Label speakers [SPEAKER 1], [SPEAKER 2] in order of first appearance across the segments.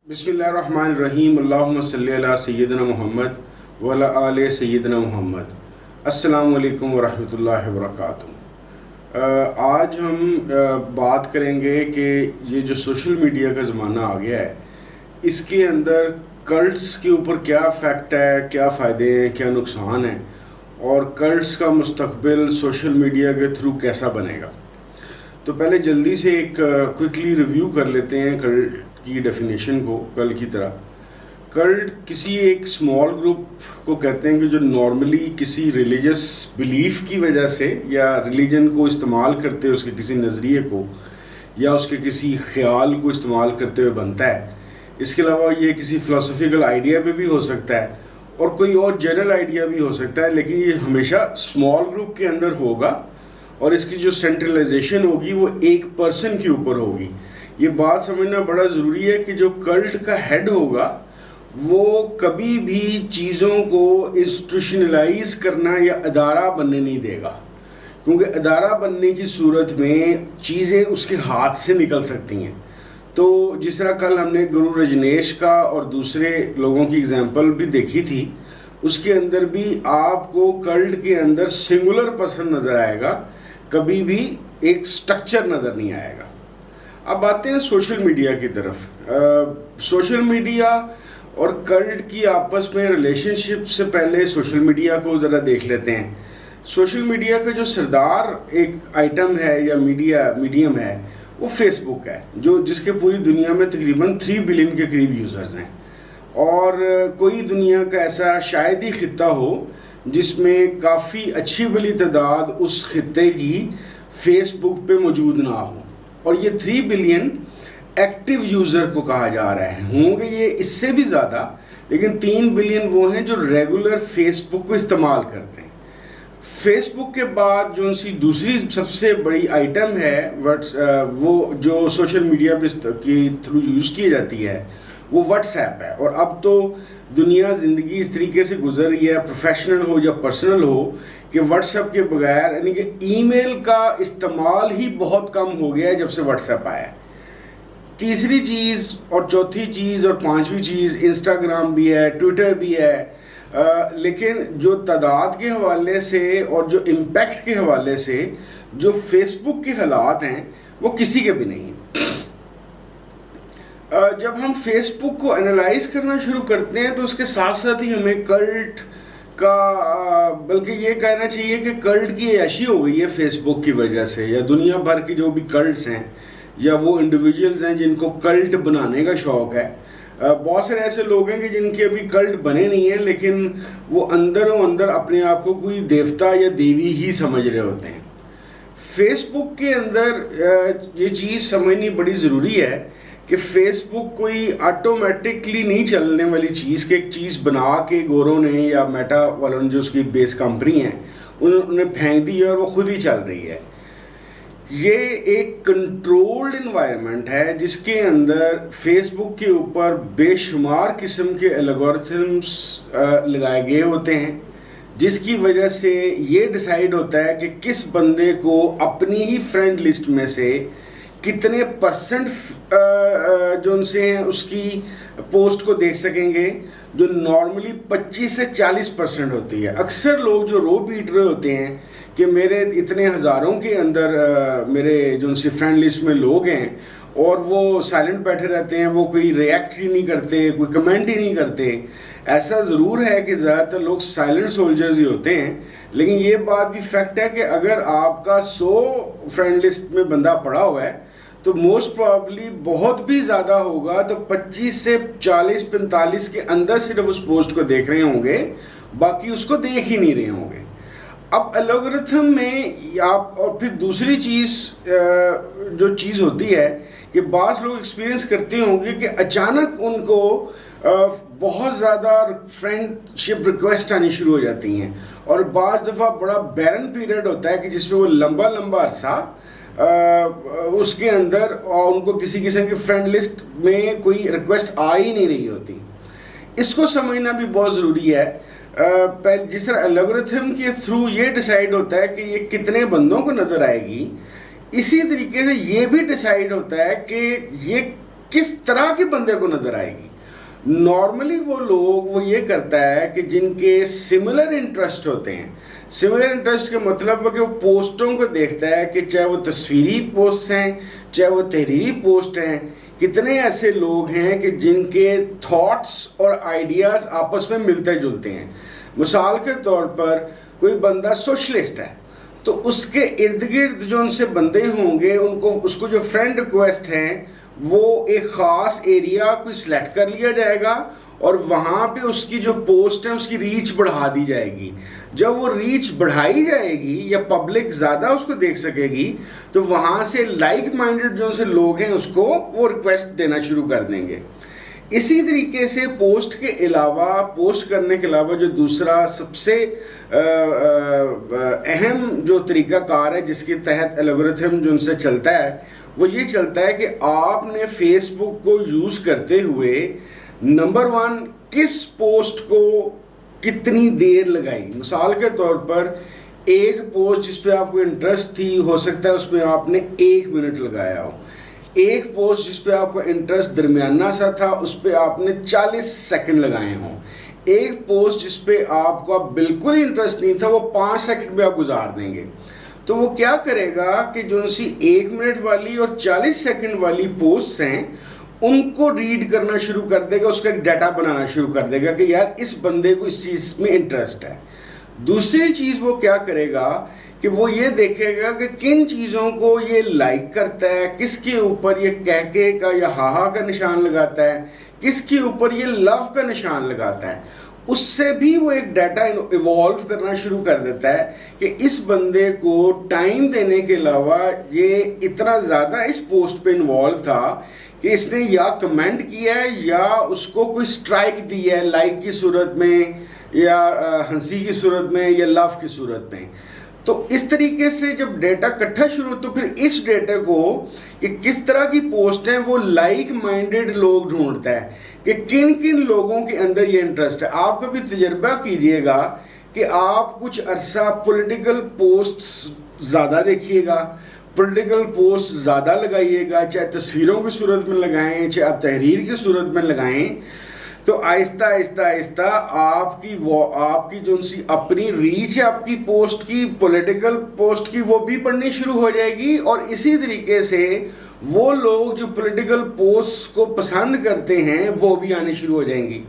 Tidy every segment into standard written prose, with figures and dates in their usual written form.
[SPEAKER 1] بسم اللہ الرحمن الرحیم اللہم صلی علی سیدنا محمد وعلی آل سیدنا محمد۔ السلام علیکم ورحمۃ اللہ وبرکاتہ۔ آج ہم بات کریں گے کہ یہ جو سوشل میڈیا کا زمانہ آ گیا ہے، اس کے اندر کلٹس کے اوپر کیا افیکٹ ہے، کیا فائدے ہیں، کیا نقصان ہیں، اور کلٹس کا مستقبل سوشل میڈیا کے تھرو کیسا بنے گا۔ تو پہلے جلدی سے ایک کوئکلی ریویو کر لیتے ہیں کلٹ کی ڈیفینیشن کو۔ کل کی طرح کلٹ کسی ایک اسمال گروپ کو کہتے ہیں کہ جو نارملی کسی ریلیجس بلیف کی وجہ سے یا ریلیجن کو استعمال کرتے اس کے کسی نظریے کو یا اس کے کسی خیال کو استعمال کرتے ہوئے بنتا ہے۔ اس کے علاوہ یہ کسی فلسفیکل آئیڈیا پہ بھی ہو سکتا ہے اور کوئی اور جنرل آئیڈیا بھی ہو سکتا ہے، لیکن یہ ہمیشہ اسمال گروپ کے اندر ہوگا اور اس کی جو سینٹرلائزیشن ہوگی وہ ایک پرسن کے اوپر ہوگی۔ یہ بات سمجھنا بڑا ضروری ہے کہ جو کلٹ کا ہیڈ ہوگا وہ کبھی بھی چیزوں کو انسٹیٹیوشنلائز کرنا یا ادارہ بننے نہیں دے گا، کیونکہ ادارہ بننے کی صورت میں چیزیں اس کے ہاتھ سے نکل سکتی ہیں۔ تو جس طرح کل ہم نے گرو رجنیش کا اور دوسرے لوگوں کی اگزامپل بھی دیکھی تھی، اس کے اندر بھی آپ کو کلٹ کے اندر سنگولر پرسن نظر آئے گا، کبھی بھی ایک سٹرکچر نظر نہیں آئے گا۔ اب آتے ہیں سوشل میڈیا کی طرف۔ سوشل میڈیا اور کلٹ کی آپس میں ریلیشن شپ سے پہلے سوشل میڈیا کو ذرا دیکھ لیتے ہیں۔ سوشل میڈیا کا جو سردار ایک آئٹم ہے یا میڈیم ہے وہ فیس بک ہے، جس کے پوری دنیا میں تقریباً 3 بلین کے قریب یوزرز ہیں، اور کوئی دنیا کا ایسا شاید ہی خطہ ہو جس میں کافی اچھی بلی تعداد اس خطے کی فیس بک پہ موجود نہ ہو، اور یہ 3 بلین ایکٹیو یوزر کو کہا جا رہا ہے۔ ہوں گے یہ اس سے بھی زیادہ، لیکن 3 بلین وہ ہیں جو ریگولر فیس بک کو استعمال کرتے ہیں۔ فیس بک کے بعد جو دوسری سب سے بڑی آئٹم ہے وہ جو سوشل میڈیا پہ کے تھرو یوز کی جاتی ہے وہ واٹس ایپ ہے۔ اور اب تو دنیا زندگی اس طریقے سے گزر رہی ہے، پروفیشنل ہو یا پرسنل ہو، کہ واٹس ایپ کے بغیر یعنی کہ ای میل کا استعمال ہی بہت کم ہو گیا ہے جب سے واٹس ایپ آیا ہے۔ تیسری چیز اور چوتھی چیز اور پانچویں چیز انسٹاگرام بھی ہے، ٹویٹر بھی ہے، لیکن جو تعداد کے حوالے سے اور جو امپیکٹ کے حوالے سے جو فیس بک کے حالات ہیں وہ کسی کے بھی نہیں ہیں۔ جب ہم فیس بک کو انالائز کرنا شروع کرتے ہیں تو اس کے ساتھ ساتھ ہی ہمیں کلٹ کا، بلکہ یہ کہنا چاہیے کہ کلٹ کی عیاشی ہو گئی ہے فیس بک کی وجہ سے، یا دنیا بھر کے جو بھی کلٹس ہیں یا وہ انڈیویجولز ہیں جن کو کلٹ بنانے کا شوق ہے۔ بہت سارے ایسے لوگ ہیں کہ جن کے ابھی کلٹ بنے نہیں ہیں، لیکن وہ اندر اپنے آپ کو کوئی دیوتا یا دیوی ہی سمجھ رہے ہوتے ہیں۔ فیس بک کے اندر یہ چیز سمجھنی بڑی ضروری ہے کہ فیس بک کوئی آٹومیٹکلی نہیں چلنے والی چیز، کہ ایک چیز بنا کے گوروں نے یا میٹا والوں نے جو اس کی بیس کمپنی ہیں انہوں نے پھینک دی اور وہ خود ہی چل رہی ہے۔ یہ ایک کنٹرولڈ انوائرمنٹ ہے جس کے اندر فیس بک کے اوپر بے شمار قسم کے الگورتھمس لگائے گئے ہوتے ہیں، جس کی وجہ سے یہ ڈیسائیڈ ہوتا ہے کہ کس بندے کو اپنی ہی فرینڈ لسٹ میں سے کتنے پرسنٹ جو ان سے ہیں اس کی پوسٹ کو دیکھ سکیں گے، جو نارملی 25 سے 40% ہوتی ہے۔ اکثر لوگ جو رو پیٹ رہے ہوتے ہیں کہ میرے اتنے ہزاروں کے اندر میرے جو ان سے فرینڈ لسٹ میں لوگ ہیں اور وہ سائلنٹ بیٹھے رہتے ہیں، وہ کوئی ریئیکٹ ہی نہیں کرتے، کوئی کمنٹ ہی نہیں کرتے۔ ایسا ضرور ہے کہ زیادہ تر لوگ سائلنٹ سولجرز ہی ہوتے ہیں، لیکن یہ بات بھی فیکٹ ہے کہ اگر آپ کا 100 فرینڈ لسٹ میں بندہ پڑا ہوا ہے تو موسٹ پرابلی بہت بھی زیادہ ہوگا تو 25 سے 40-45 کے اندر صرف اس پوسٹ کو دیکھ رہے ہوں گے، باقی اس کو دیکھ ہی نہیں رہے ہوں گے۔ اب الگورتھم میں آپ، اور پھر دوسری چیز جو چیز ہوتی ہے کہ بعض لوگ ایکسپیرینس کرتے ہوں گے کہ اچانک ان کو بہت زیادہ فرینڈ شپ ریکویسٹ آنی شروع ہو جاتی ہیں، اور بعض دفعہ بڑا بیرن پیریڈ ہوتا ہے کہ جس میں وہ لمبا عرصہ اس کے اندر اور ان کو کسی قسم کی فرینڈ لسٹ میں کوئی ریکویسٹ آ ہی نہیں رہی ہوتی۔ اس کو سمجھنا بھی بہت ضروری ہے۔ جس طرح الگورتھم کے تھرو یہ ڈیسائیڈ ہوتا ہے کہ یہ کتنے بندوں کو نظر آئے گی، اسی طریقے سے یہ بھی ڈیسائیڈ ہوتا ہے کہ یہ کس طرح کے بندے کو نظر آئے گی؟ نارملی وہ لوگ وہ یہ کرتا ہے کہ جن کے سملر انٹرسٹ ہوتے ہیں. سملر انٹرسٹ کا مطلب ہے کہ وہ پوسٹوں کو دیکھتا ہے کہ چاہے وہ تصویری پوسٹ ہیں چاہے وہ تحریری پوسٹ ہیں. کتنے ایسے لوگ ہیں کہ جن کے تھاٹس اور آئیڈیاز آپس میں ملتے جلتے ہیں. مثال کے طور پر کوئی بندہ سوشلسٹ ہے تو اس کے ارد گرد جو ان سے بندے ہوں گے اس کو جو فرینڈ ریکویسٹ ہیں وہ ایک خاص ایریا کوئی سلیکٹ کر لیا جائے گا اور وہاں پہ اس کی جو پوسٹ ہے اس کی ریچ بڑھا دی جائے گی. جب وہ ریچ بڑھائی جائے گی یا پبلک زیادہ اس کو دیکھ سکے گی تو وہاں سے لائک مائنڈڈ جو سے لوگ ہیں اس کو وہ ریکویسٹ دینا شروع کر دیں گے. اسی طریقے سے پوسٹ کرنے کے علاوہ جو دوسرا سب سے اہم جو طریقہ کار ہے جس کے تحت الگورتھم جو ان سے چلتا ہے وہ یہ چلتا ہے کہ آپ نے فیس بک کو یوز کرتے ہوئے نمبر 1 کس پوسٹ کو کتنی دیر لگائی. مثال کے طور پر ایک پوسٹ جس پہ آپ کو انٹرسٹ تھی ہو سکتا ہے اس پہ آپ نے 1 منٹ لگایا ہو. ایک پوسٹ جس پہ آپ کو انٹرسٹ درمیانہ سا تھا اس پہ آپ نے 40 سیکنڈ لگائے ہوں. ایک پوسٹ جس پہ آپ کو بالکل انٹرسٹ نہیں تھا وہ 5 سیکنڈ میں آپ گزار دیں گے. تو وہ کیا کرے گا کہ جو سی 1 منٹ والی اور 40 سیکنڈ والی پوسٹس ہیں ان کو ریڈ کرنا شروع کر دے گا, اس کا ایک ڈیٹا بنانا شروع کر دے گا کہ یار اس بندے کو اس چیز میں انٹرسٹ ہے. دوسری چیز وہ کیا کرے گا کہ وہ یہ دیکھے گا کہ کن چیزوں کو یہ لائک کرتا ہے, کس کے اوپر یہ کہکے کا یا ہاہا کا نشان لگاتا ہے, کس کے اوپر یہ لو کا نشان لگاتا ہے. اس سے بھی وہ ایک ڈیٹا ایوالو کرنا شروع کر دیتا ہے کہ اس بندے کو ٹائم دینے کے علاوہ یہ اتنا زیادہ اس پوسٹ پہ انوالو تھا کہ اس نے یا کمنٹ کیا ہے یا اس کو کوئی سٹرائک دی ہے لائک کی صورت میں یا ہنسی کی صورت میں یا لو کی صورت میں. تو اس طریقے سے جب ڈیٹا اکٹھا شروع تو پھر اس ڈیٹا کو کہ کس طرح کی پوسٹ ہیں وہ لائک مائنڈڈ لوگ ڈھونڈتا ہے کہ کن کن لوگوں کے اندر یہ انٹرسٹ ہے. آپ کبھی تجربہ کیجئے گا کہ آپ کچھ عرصہ پولیٹیکل پوسٹس زیادہ دیکھیے گا, پولیٹیکل پوسٹ زیادہ لگائیے گا, چاہے تصویروں کی صورت میں لگائیں چاہے آپ تحریر کی صورت میں لگائیں, تو آہستہ آہستہ آہستہ آپ کی جو سی اپنی ریچ ہے آپ کی پوسٹ کی, پولیٹیکل پوسٹ کی, وہ بھی بڑھنی شروع ہو جائے گی. اور اسی طریقے سے وہ لوگ جو پولیٹیکل پوسٹ کو پسند کرتے ہیں وہ بھی آنے شروع ہو جائیں گی.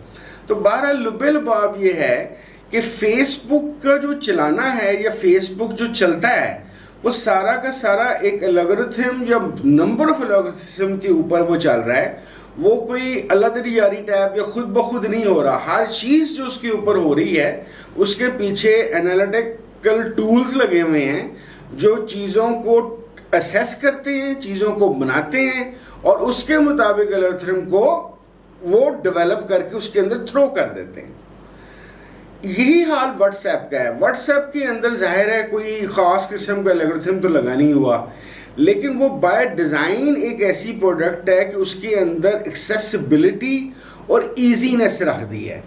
[SPEAKER 1] تو بہرحال لب لباب یہ ہے کہ فیس بک کا جو چلانا ہے یا فیس بک جو چلتا ہے وہ سارا کا سارا ایک الگورتھم یا نمبر آف الگورتھم کے اوپر وہ چل رہا ہے. وہ کوئی اللہ دری یاری ٹیپ یا خود بخود نہیں ہو رہا. ہر چیز جو اس کے اوپر ہو رہی ہے اس کے پیچھے انالیٹیکل ٹولز لگے ہوئے ہیں جو چیزوں کو اسیس کرتے ہیں, چیزوں کو بناتے ہیں اور اس کے مطابق الگورتھم کو وہ ڈیولپ کر کے اس کے اندر تھرو کر دیتے ہیں. یہی حال واٹس ایپ کا ہے. واٹس ایپ کے اندر ظاہر ہے کوئی خاص قسم کا الگورتھم تو لگا نہیں ہوا, لیکن وہ بائی ڈیزائن ایک ایسی پروڈکٹ ہے کہ اس کے اندر ایکسیسیبلٹی اور ایزینس رکھ دی ہے.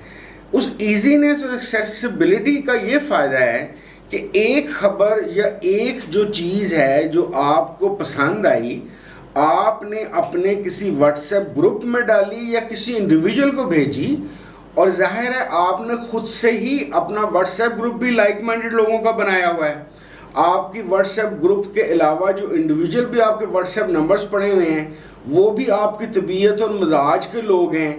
[SPEAKER 1] اس ایزینس اور ایکسیسیبلٹی کا یہ فائدہ ہے کہ ایک خبر یا ایک جو چیز ہے جو آپ کو پسند آئی آپ نے اپنے کسی واٹس ایپ گروپ میں ڈالی یا کسی انڈیویجول کو بھیجی, اور ظاہر ہے آپ نے خود سے ہی اپنا واٹس ایپ گروپ بھی لائک مائنڈڈ لوگوں کا بنایا ہوا ہے. آپ کی واٹس ایپ گروپ کے علاوہ جو انڈیویجول بھی آپ کے واٹس ایپ نمبرز پڑے ہوئے ہیں وہ بھی آپ کی طبیعت اور مزاج کے لوگ ہیں.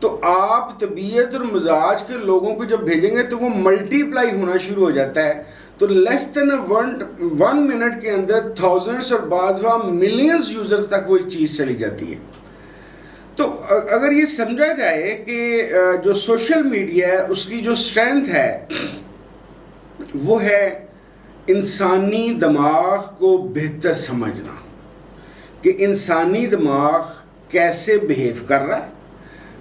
[SPEAKER 1] تو آپ طبیعت اور مزاج کے لوگوں کو جب بھیجیں گے تو وہ ملٹی پلائی ہونا شروع ہو جاتا ہے. تو لیس دین 1 منٹ کے اندر تھاؤزنڈس اور بعض ملینز یوزرز تک وہ چیز چلی جاتی ہے. تو اگر یہ سمجھا جائے کہ جو سوشل میڈیا ہے اس کی جو اسٹرینتھ ہے وہ ہے انسانی دماغ کو بہتر سمجھنا کہ انسانی دماغ کیسے بیہیو کر رہا ہے.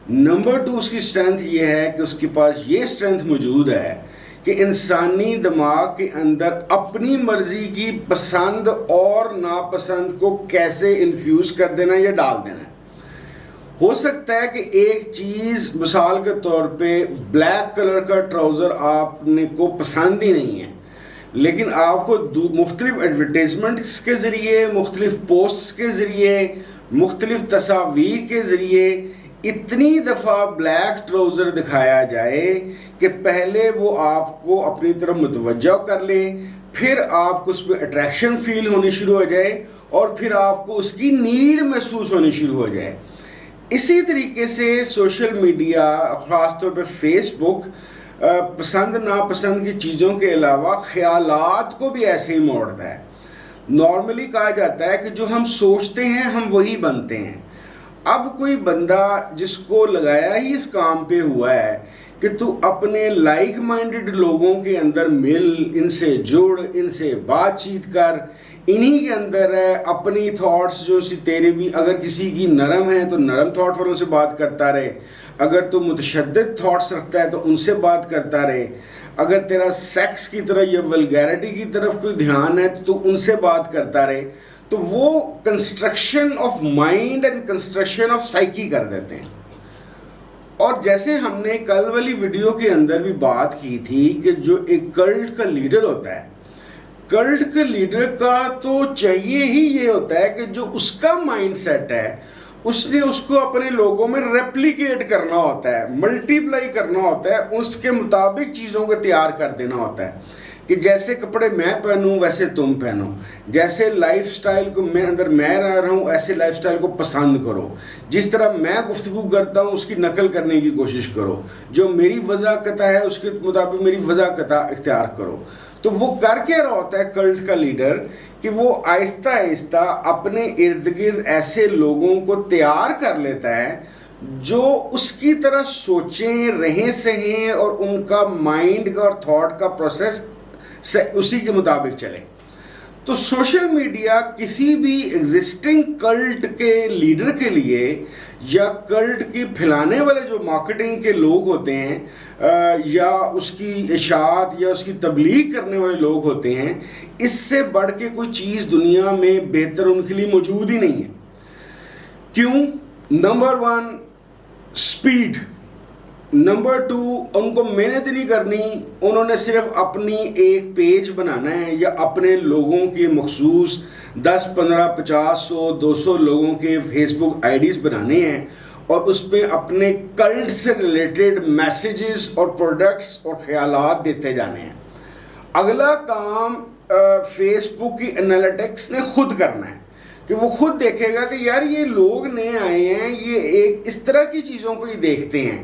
[SPEAKER 1] نمبر 2 اس کی اسٹرینتھ یہ ہے کہ اس کے پاس یہ اسٹرینتھ موجود ہے کہ انسانی دماغ کے اندر اپنی مرضی کی پسند اور ناپسند کو کیسے انفیوز کر دینا یا ڈال دینا ہے. ہو سکتا ہے کہ ایک چیز مثال کے طور پہ بلیک کلر کا ٹراؤزر آپ نے کو پسند ہی نہیں ہے, لیکن آپ کو مختلف ایڈورٹیزمنٹس کے ذریعے, مختلف پوسٹس کے ذریعے, مختلف تصاویر کے ذریعے اتنی دفعہ بلیک ٹراؤزر دکھایا جائے کہ پہلے وہ آپ کو اپنی طرف متوجہ کر لیں، پھر آپ کو اس پہ اٹریکشن فیل ہونی شروع ہو جائے اور پھر آپ کو اس کی نیڈ محسوس ہونی شروع ہو جائے۔ اسی طریقے سے سوشل میڈیا، خاص طور پہ فیس بک، پسند ناپسند کی چیزوں کے علاوہ خیالات کو بھی ایسے ہی موڑتا ہے۔ نارملی کہا جاتا ہے کہ جو ہم سوچتے ہیں ہم وہی بنتے ہیں۔ اب کوئی بندہ جس کو لگایا ہی اس کام پہ ہوا ہے کہ تو اپنے لائک مائنڈڈ لوگوں کے اندر مل، ان سے جڑ، ان سے بات چیت کر، انہی کے اندر ہے اپنی تھاٹس جو تیرے بھی، اگر کسی کی نرم ہے تو نرم تھاٹ والوں سے بات کرتا رہے، اگر تو متشدد تھاٹس رکھتا ہے تو ان سے بات کرتا رہے، اگر تیرا سیکس کی طرف یا ولگیرٹی کی طرف کوئی دھیان ہے تو ان سے بات کرتا رہے، تو وہ construction of mind and construction of psyche کر دیتے ہیں۔ اور جیسے ہم نے کل والی ویڈیو کے اندر بھی بات کی تھی کہ جو ایک کلٹ کا لیڈر ہوتا ہے، کلٹ کے لیڈر کا تو چاہیے ہی یہ ہوتا ہے کہ جو اس کا مائنڈ سیٹ ہے اس نے اس کو اپنے لوگوں میں ریپلیکیٹ کرنا ہوتا ہے، ملٹیپلائی کرنا ہوتا ہے، اس کے مطابق چیزوں کو تیار کر دینا ہوتا ہے کہ جیسے کپڑے میں پہنوں ویسے تم پہنو، جیسے لائف سٹائل کو میں رہ رہا ہوں ایسے لائف سٹائل کو پسند کرو، جس طرح میں گفتگو کرتا ہوں اس کی نقل کرنے کی کوشش کرو، جو میری وضاقت ہے اس کے مطابق میری وضاقت اختیار کرو۔ تو وہ کر کے رہا ہوتا ہے کلٹ کا لیڈر کہ وہ آہستہ آہستہ اپنے ارد گرد ایسے لوگوں کو تیار کر لیتا ہے جو اس کی طرح سوچیں، رہیں سہیں اور ان کا مائنڈ کا اور تھاٹ کا پروسیس اسی کے مطابق چلے۔ تو سوشل میڈیا کسی بھی ایگزسٹنگ کلٹ کے لیڈر کے لیے یا کلٹ کی پھیلانے والے جو مارکیٹنگ کے لوگ ہوتے ہیں یا اس کی اشاعت یا اس کی تبلیغ کرنے والے لوگ ہوتے ہیں، اس سے بڑھ کے کوئی چیز دنیا میں بہتر ان کے لیے موجود ہی نہیں ہے۔ کیوں؟ نمبر 1 سپیڈ، نمبر 2 ان کو محنت نہیں کرنی، انہوں نے صرف اپنی ایک پیج بنانا ہے یا اپنے لوگوں کے مخصوص 10 15 50 100 200 لوگوں کے فیس بک آئی ڈیز بنانے ہیں اور اس پہ اپنے کلٹ سے ریلیٹڈ میسیجز اور پروڈکٹس اور خیالات دیتے جانے ہیں۔ اگلا کام فیس بک کی انالیٹکس نے خود کرنا ہے کہ وہ خود دیکھے گا کہ یار یہ لوگ نئے آئے ہیں، یہ ایک اس طرح کی چیزوں کو ہی دیکھتے ہیں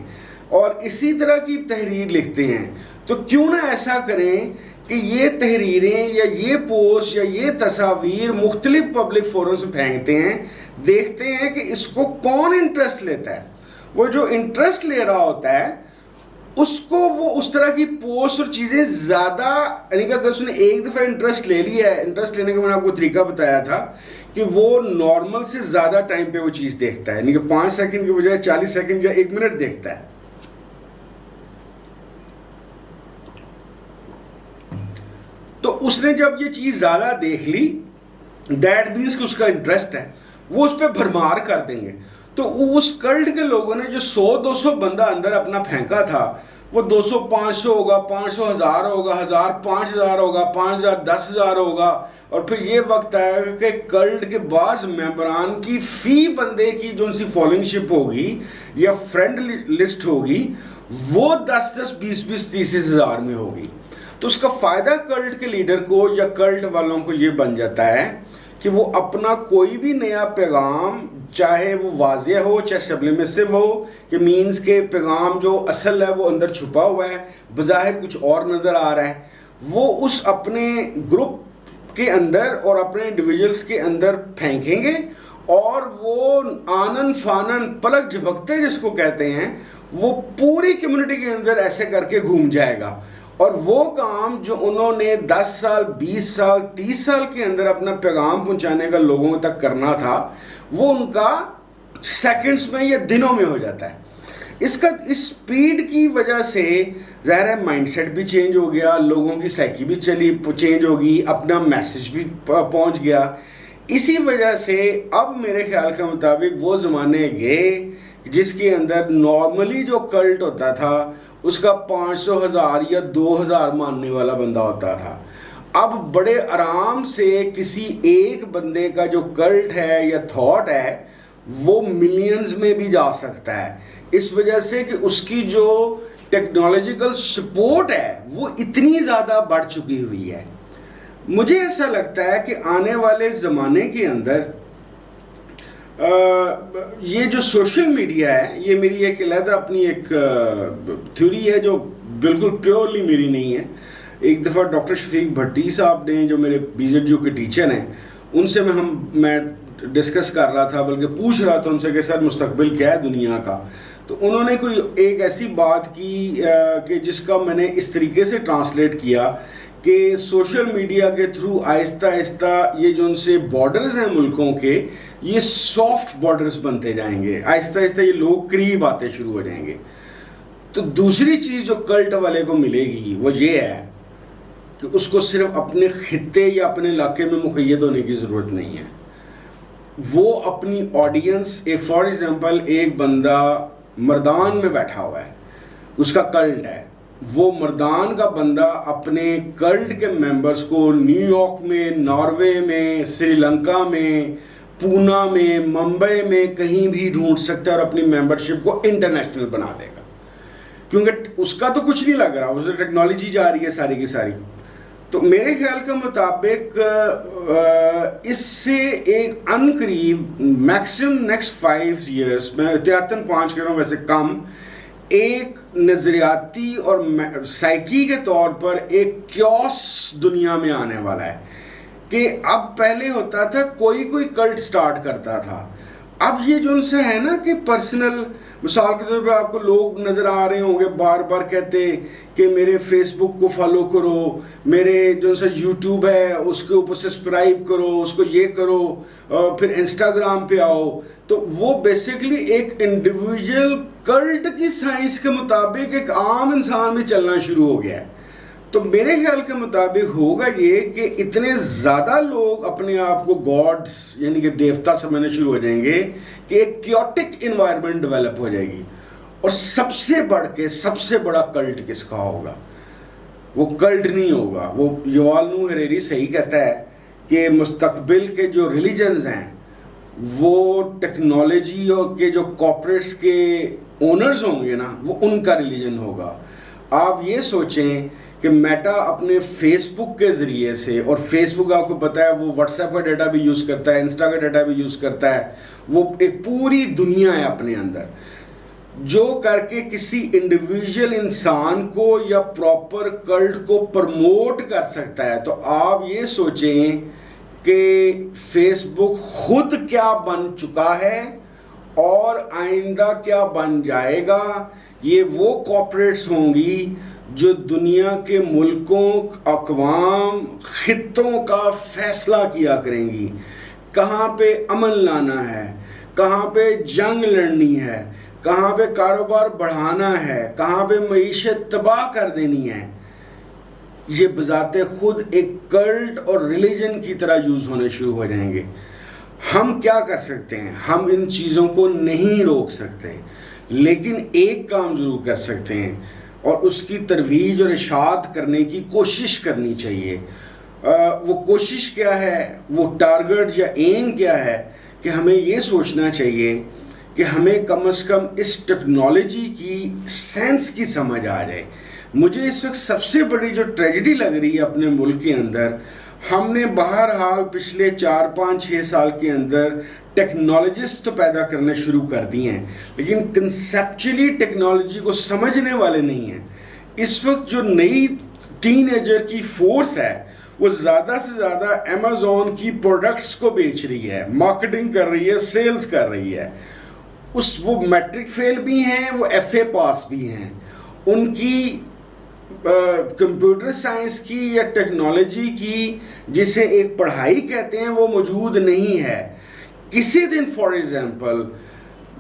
[SPEAKER 1] اور اسی طرح کی تحریر لکھتے ہیں، تو کیوں نہ ایسا کریں کہ یہ تحریریں یا یہ پوسٹ یا یہ تصاویر مختلف پبلک فورم سے پھینکتے ہیں، دیکھتے ہیں کہ اس کو کون انٹرسٹ لیتا ہے۔ وہ جو انٹرسٹ لے رہا ہوتا ہے اس کو وہ اس طرح کی پوسٹ اور چیزیں زیادہ، یعنی کہ اگر اس نے ایک دفعہ انٹرسٹ لے لیا ہے، انٹرسٹ لینے کا میں نے آپ کو طریقہ بتایا تھا کہ وہ نارمل سے زیادہ ٹائم پہ وہ چیز دیکھتا ہے، یعنی کہ 5 سیکنڈ کی بجائے 40 سیکنڈ یا 1 منٹ دیکھتا ہے۔ تو اس نے جب یہ چیز زیادہ دیکھ لی، دیٹ مینس کہ اس کا انٹرسٹ ہے، وہ اس پہ بھرمار کر دیں گے۔ تو اس کلٹ کے لوگوں نے جو 100 200 بندہ اندر اپنا پھینکا تھا، وہ 200 500 ہوگا، 500 1000 ہوگا، 1000 5000 ہوگا، 5000 10,000 ہوگا، اور پھر یہ وقت آئے گا کہ کلٹ کے بعض ممبران کی فی بندے کی جو ان کی فالوئنگ شپ ہوگی یا فرینڈ لسٹ ہوگی وہ 10 20 30 ہزار میں ہوگی۔ تو اس کا فائدہ کلٹ کے لیڈر کو یا کلٹ والوں کو یہ بن جاتا ہے کہ وہ اپنا کوئی بھی نیا پیغام، چاہے وہ واضح ہو چاہے سبلیمیسو ہو، کہ مینز کے پیغام جو اصل ہے وہ اندر چھپا ہوا ہے، بظاہر کچھ اور نظر آ رہا ہے، وہ اس اپنے گروپ کے اندر اور اپنے انڈیویجولز کے اندر پھینکیں گے، اور وہ آنن فانن پلک جھپکتے جس کو کہتے ہیں، وہ پوری کمیونٹی کے اندر ایسے کر کے گھوم جائے گا۔ اور وہ کام جو انہوں نے 10 سال 20 سال 30 سال کے اندر اپنا پیغام پہنچانے کا لوگوں تک کرنا تھا، وہ ان کا سیکنڈز میں یا دنوں میں ہو جاتا ہے۔ اس سپیڈ کی وجہ سے ظاہر ہے مائنڈ سیٹ بھی چینج ہو گیا، لوگوں کی سائیکی بھی چینج ہوگی، اپنا میسیج بھی پہنچ گیا۔ اسی وجہ سے اب میرے خیال کے مطابق وہ زمانے گئے جس کے اندر نارملی جو کلٹ ہوتا تھا اس کا 500 1000 یا 2000 ماننے والا بندہ ہوتا تھا۔ اب بڑے آرام سے کسی ایک بندے کا جو کلٹ ہے یا تھاٹ ہے وہ ملینز میں بھی جا سکتا ہے، اس وجہ سے کہ اس کی جو ٹیکنالوجیکل سپورٹ ہے وہ اتنی زیادہ بڑھ چکی ہوئی ہے۔ مجھے ایسا لگتا ہے کہ آنے والے زمانے کے اندر یہ جو سوشل میڈیا ہے، یہ میری ایک علیحدہ اپنی ایک تھیوری ہے جو بالکل پیورلی میری نہیں ہے۔ ایک دفعہ ڈاکٹر شفیق بھٹی صاحب نے، جو میرے BZU کے ٹیچر ہیں، ان سے میں ڈسکس کر رہا تھا، بلکہ پوچھ رہا تھا ان سے کہ سر مستقبل کیا ہے دنیا کا، تو انہوں نے کوئی ایک ایسی بات کی کہ جس کا میں نے اس طریقے سے ٹرانسلیٹ کیا کہ سوشل میڈیا کے تھرو آہستہ آہستہ یہ جو ان سے بارڈرز ہیں ملکوں کے، یہ سافٹ بارڈرز بنتے جائیں گے، آہستہ آہستہ یہ لوگ قریب آتے شروع ہو جائیں گے۔ تو دوسری چیز جو کلٹ والے کو ملے گی وہ یہ ہے کہ اس کو صرف اپنے خطے یا اپنے علاقے میں مقید ہونے کی ضرورت نہیں ہے، وہ اپنی آڈینس، فار ایگزامپل ایک بندہ مردان میں بیٹھا ہوا ہے، اس کا کلٹ ہے، وہ مردان کا بندہ اپنے کلٹ کے ممبرز کو نیو یارک میں، ناروے میں، سری لنکا میں، پونا میں، ممبئی میں کہیں بھی ڈھونڈ سکتا ہے اور اپنی ممبرشپ کو انٹرنیشنل بنا دے گا، کیونکہ اس کا تو کچھ نہیں لگ رہا، اسے ٹیکنالوجی جا رہی ہے ساری کی ساری۔ تو میرے خیال کے مطابق اس سے ایک ان قریب میکسیمم نیکسٹ 5 ایئرس، میں احتیاطاً 5 کہہ رہا ہوں، ویسے کم، ایک نظریاتی اور سائیکی کے طور پر ایک کیوس دنیا میں آنے والا ہے کہ اب پہلے ہوتا تھا کوئی کلٹ سٹارٹ کرتا تھا، اب یہ جو ان سے ہے نا کہ پرسنل، مثال کے طور پہ آپ کو لوگ نظر آ رہے ہوں گے بار بار کہتے کہ میرے فیس بک کو فالو کرو، میرے جو سا یوٹیوب ہے اس کے اوپر سبسکرائب کرو، اس کو یہ کرو، پھر انسٹاگرام پہ آؤ، تو وہ بیسیکلی ایک انڈیویجول کلٹ کی سائنس کے مطابق ایک عام انسان بھی چلنا شروع ہو گیا ہے۔ تو میرے خیال کے مطابق ہوگا یہ کہ اتنے زیادہ لوگ اپنے آپ کو گاڈز یعنی کہ دیوتا سمجھنا شروع ہو جائیں گے کہ ایک کیوٹک انوائرمنٹ ڈیولپ ہو جائے گی، اور سب سے بڑھ کے سب سے بڑا کلٹ کس کا ہوگا؟ وہ کلٹ نہیں ہوگا، وہ یووال نوح ہریری صحیح کہتا ہے کہ مستقبل کے جو ریلیجنز ہیں وہ ٹیکنالوجی اور کے جو کارپوریٹس کے اونرز ہوں گے نا، وہ ان کا ریلیجن ہوگا۔ آپ یہ سوچیں کہ میٹا اپنے فیس بک کے ذریعے سے، اور فیس بک آپ کو پتہ ہے وہ واٹس ایپ کا ڈیٹا بھی یوز کرتا ہے، انسٹا کا ڈیٹا بھی یوز کرتا ہے، وہ ایک پوری دنیا ہے اپنے اندر، جو کر کے کسی انڈیویجول انسان کو یا پراپر کلٹ کو پرموٹ کر سکتا ہے۔ تو آپ یہ سوچیں کہ فیس بک خود کیا بن چکا ہے اور آئندہ کیا بن جائے گا۔ یہ وہ کارپوریٹس ہوں گی جو دنیا کے ملکوں، اقوام، خطوں کا فیصلہ کیا کریں گی، کہاں پہ امن لانا ہے، کہاں پہ جنگ لڑنی ہے، کہاں پہ کاروبار بڑھانا ہے، کہاں پہ معیشت تباہ کر دینی ہے۔ یہ بذات خود ایک کلٹ اور ریلیجن کی طرح یوز ہونے شروع ہو جائیں گے۔ ہم کیا کر سکتے ہیں؟ ہم ان چیزوں کو نہیں روک سکتے، لیکن ایک کام ضرور کر سکتے ہیں، اور اس کی ترویج اور اشاعت کرنے کی کوشش کرنی چاہیے۔ وہ کوشش کیا ہے، وہ ٹارگٹ یا ایم کیا ہے کہ ہمیں یہ سوچنا چاہیے کہ ہمیں کم از کم اس ٹیکنالوجی کی سینس کی سمجھ آ جائے۔ مجھے اس وقت سب سے بڑی جو ٹریجڈی لگ رہی ہے اپنے ملک کے اندر، ہم نے بہرحال پچھلے 4-5-6 سال کے اندر ٹیکنالوجسٹ تو پیدا کرنے شروع کر دی ہیں، لیکن کنسیپچولی ٹیکنالوجی کو سمجھنے والے نہیں ہیں۔ اس وقت جو نئی ٹین ایجر کی فورس ہے وہ زیادہ سے زیادہ امیزون کی پروڈکٹس کو بیچ رہی ہے، مارکیٹنگ کر رہی ہے، سیلز کر رہی ہے۔ وہ میٹرک فیل بھی ہیں، وہ FA پاس بھی ہیں، ان کی کمپیوٹر سائنس کی یا ٹیکنالوجی کی جسے ایک پڑھائی کہتے ہیں وہ موجود نہیں ہے۔ کسی دن فار ایگزامپل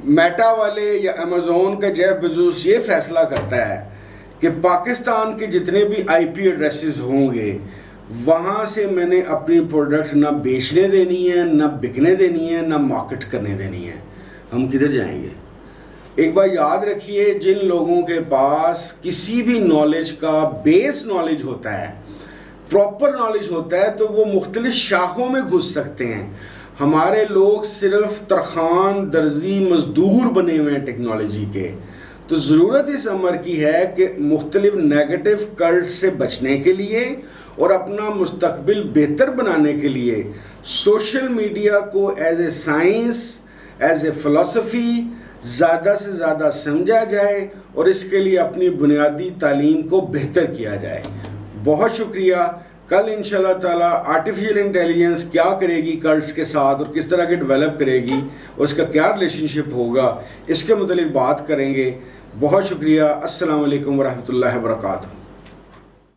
[SPEAKER 1] میٹا والے یا امیزون کا جیف بیزوس یہ فیصلہ کرتا ہے کہ پاکستان کے جتنے بھی IP ایڈریسز ہوں گے وہاں سے میں نے اپنی پروڈکٹ نہ بیچنے دینی ہے، نہ بکنے دینی ہے، نہ مارکیٹ کرنے دینی ہے، ہم کدھر جائیں گے؟ ایک بار یاد رکھیے، جن لوگوں کے پاس کسی بھی نالج کا بیس نالج ہوتا ہے، پراپر نالج ہوتا ہے، تو وہ مختلف شاخوں میں گھس سکتے ہیں۔ ہمارے لوگ صرف ترخان درزی مزدور بنے ہوئے ہیں ٹیکنالوجی کے. تو ضرورت اس امر کی ہے کہ مختلف نیگیٹو کلٹ سے بچنے کے لیے اور اپنا مستقبل بہتر بنانے کے لیے سوشل میڈیا کو as a science, as a فلسفی زیادہ سے زیادہ سمجھا جائے اور اس کے لیے اپنی بنیادی تعلیم کو بہتر کیا جائے. بہت شکریہ. کل انشاءاللہ تعالیٰ آرٹیفیشل انٹیلیجنس کیا کرے گی کلٹس کے ساتھ اور کس طرح کے ڈیولپ کرے گی اور اس کا کیا ریلیشن شپ ہوگا، اس کے متعلق بات کریں گے. بہت شکریہ. السلام علیکم ورحمۃ اللہ وبرکاتہ.